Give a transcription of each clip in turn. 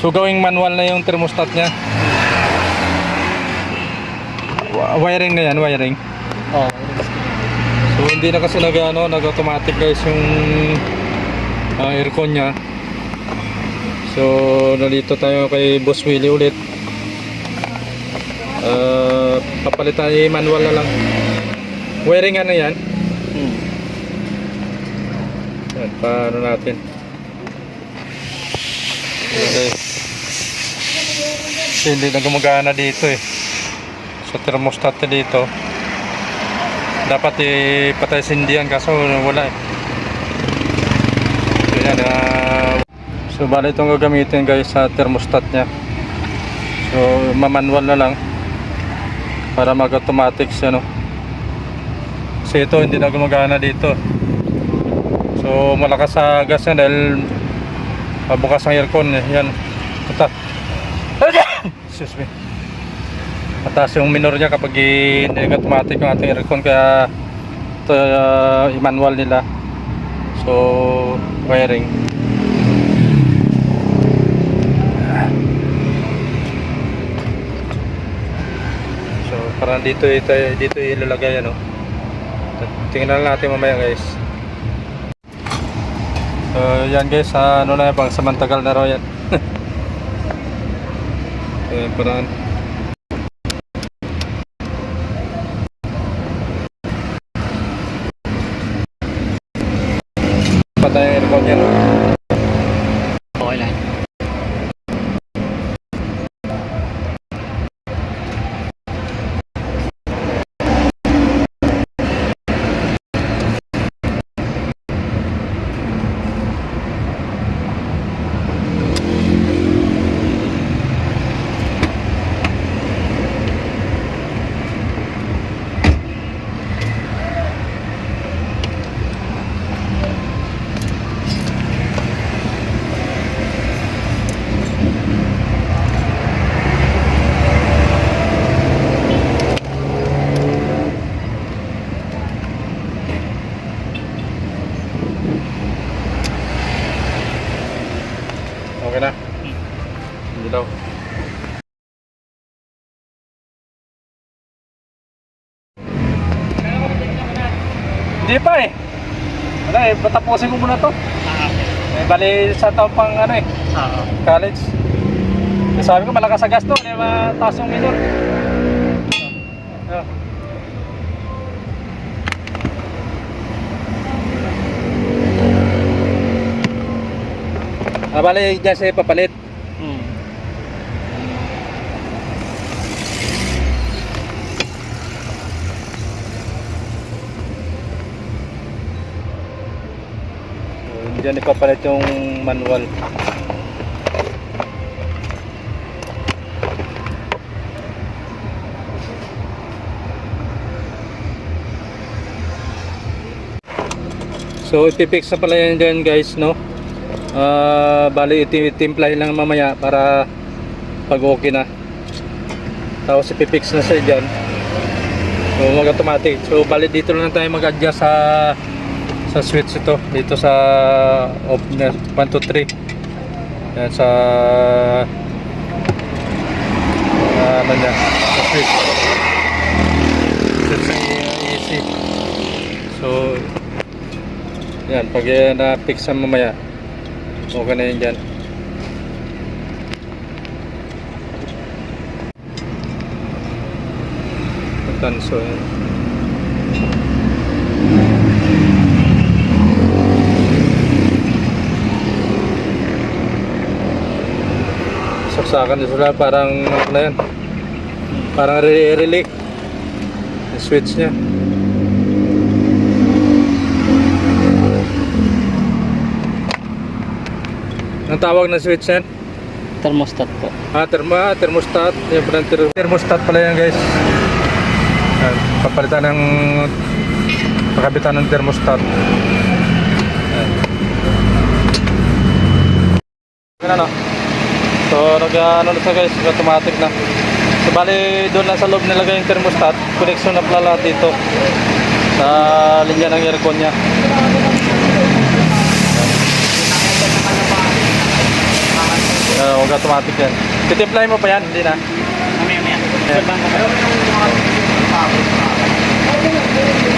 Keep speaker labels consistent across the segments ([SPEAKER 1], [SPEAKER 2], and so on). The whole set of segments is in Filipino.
[SPEAKER 1] So gawing manual na yung thermostat niya. Wiring na yan, wiring.
[SPEAKER 2] Oo.
[SPEAKER 1] So hindi na kasi nag-automatic guys yung aircon niya. So nalito tayo kay Boss Willie ulit. Papalitan yung manual na lang. Wiring ano yan? Yan, paano natin? Okay. Kasi hindi na gumagana dito eh. Sa thermostat na dito. Dapat ipatay sindihan kaso wala eh. So yan, so bali itong gagamitin guys sa thermostat nya. So mamanual na lang para mag-automatic siya, no? Kasi ito hindi na gumagana dito. So malakas sa gas yan dahil bukas ang aircon eh. Yan. Ito. Excuse me. Mataas yung minor niya kapag automatic yung ating aircon, kaya ito i-manual nila. So wiring. So parang dito ilalagay, ano. Tingnan natin mamaya guys. So yan guys, ano na pang samantagal na raw yan. So yan parang patay ang aircon yan.
[SPEAKER 2] Okay lang.
[SPEAKER 1] Okay na? Hindi daw. Hindi pa eh. Wala eh, patapusin ko muna to. Eh, bali sa taon pang ano eh, college. Eh, sabi ko malakas sa gas to, hindi mataas yung minor. Bali dyan siya papalit. Diyan ipapalit yung manual. So ipipix na pala yan dyan guys, no? Bali itimplahin lang mamaya para pag okay na. Tapos ipipix na siya dyan. So mag automatic. So bali dito lang tayo mag-adjust sa switch ito, dito sa off na 1, 2, 3. Yan sa ano niya, sa switch sa AC. So yan, pag na-fix na mamaya okay na yun dyan. Tanso yan. Saksakan din sila, parang ano na yan, parang relay yung switch nya. Ang tawag na switch yan?
[SPEAKER 2] Thermostat po.
[SPEAKER 1] Thermostat. Yan pala, thermostat pala yan guys. Yan, papalitan ng pakabitan ng thermostat. Yan. Yan ano. So nag-ano na siya guys, automatic na. So bali doon lang sa loob nilagay yung thermostat. Connection na pala lahat dito sa linya ng aircon nya. Okay mag-automatic yan. Titimplahin mo pa yan, hindi na.
[SPEAKER 2] Mamaya.
[SPEAKER 1] Ayan.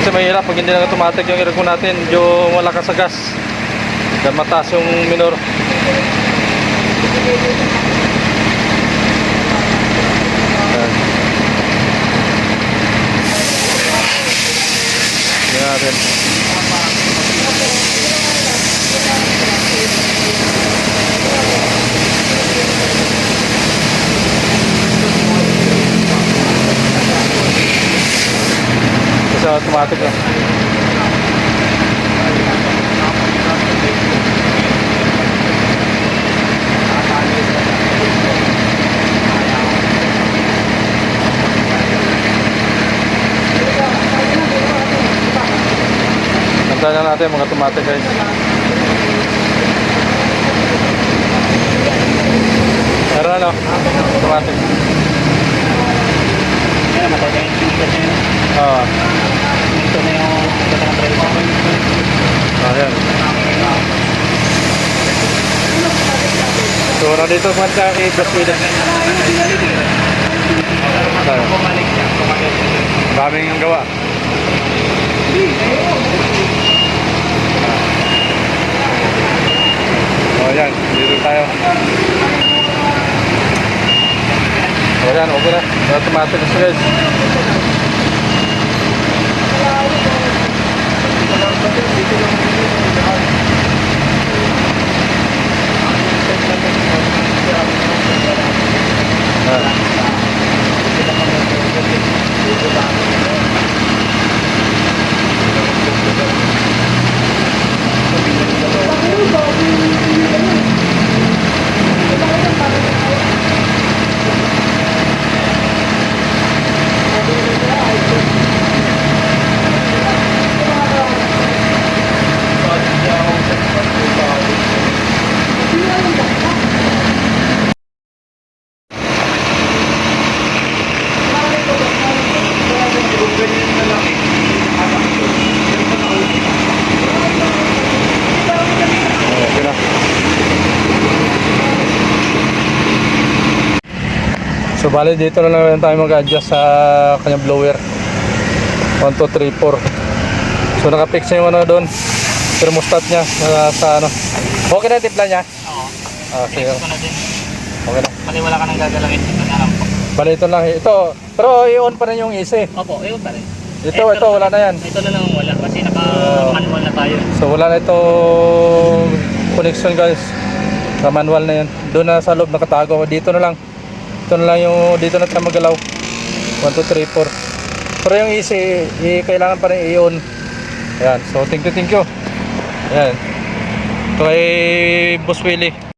[SPEAKER 1] Kasi mahirap pag hindi na automatic yung aircon natin, yung malakas sa gas. Dahil mataas yung minor. Ayan. Tingnan natin. Kasi automatic na. Nantayan na natin mga automatic guys. Meron ano? Automatic.
[SPEAKER 2] Ayan, makoy yung speaker niya.
[SPEAKER 1] Oo.
[SPEAKER 2] Ito na yung ito na driver.
[SPEAKER 1] Ayan. So, nandito naman tayo kay Boss Willie.
[SPEAKER 2] Bumalik siya.
[SPEAKER 1] Daming gawa. O yan, dito tayo. O yan, okay na. Automatic na siya guys. Okay na. So bali dito na lang tayo mag-adjust sa kanyang blower. 1, 2, 3, 4. So naka-fix na yung ano doon, thermostat niya sa ano. Okay na timpla niya?
[SPEAKER 2] Oo.
[SPEAKER 1] Okay.
[SPEAKER 2] Ito na din.
[SPEAKER 1] Okay na.
[SPEAKER 2] Mali wala ka nang gagalawin. Ito na lang po.
[SPEAKER 1] Bali ito lang. Ito, pero i-on pa rin yung AC.
[SPEAKER 2] Opo, ayun pa rin.
[SPEAKER 1] Ito wala na yan.
[SPEAKER 2] Ito na lang wala kasi naka-manual na tayo.
[SPEAKER 1] So wala na itong connection guys. Sa manual na yan. Doon na sa loob nakatago. Dito na lang. Ito na lang yung dito na tayo magalaw. 1, 2, 3, 4. Pero yung AC, kailangan pa rin i-on. Ayan. So thank you. Ayan. Ito kay Boss Willie.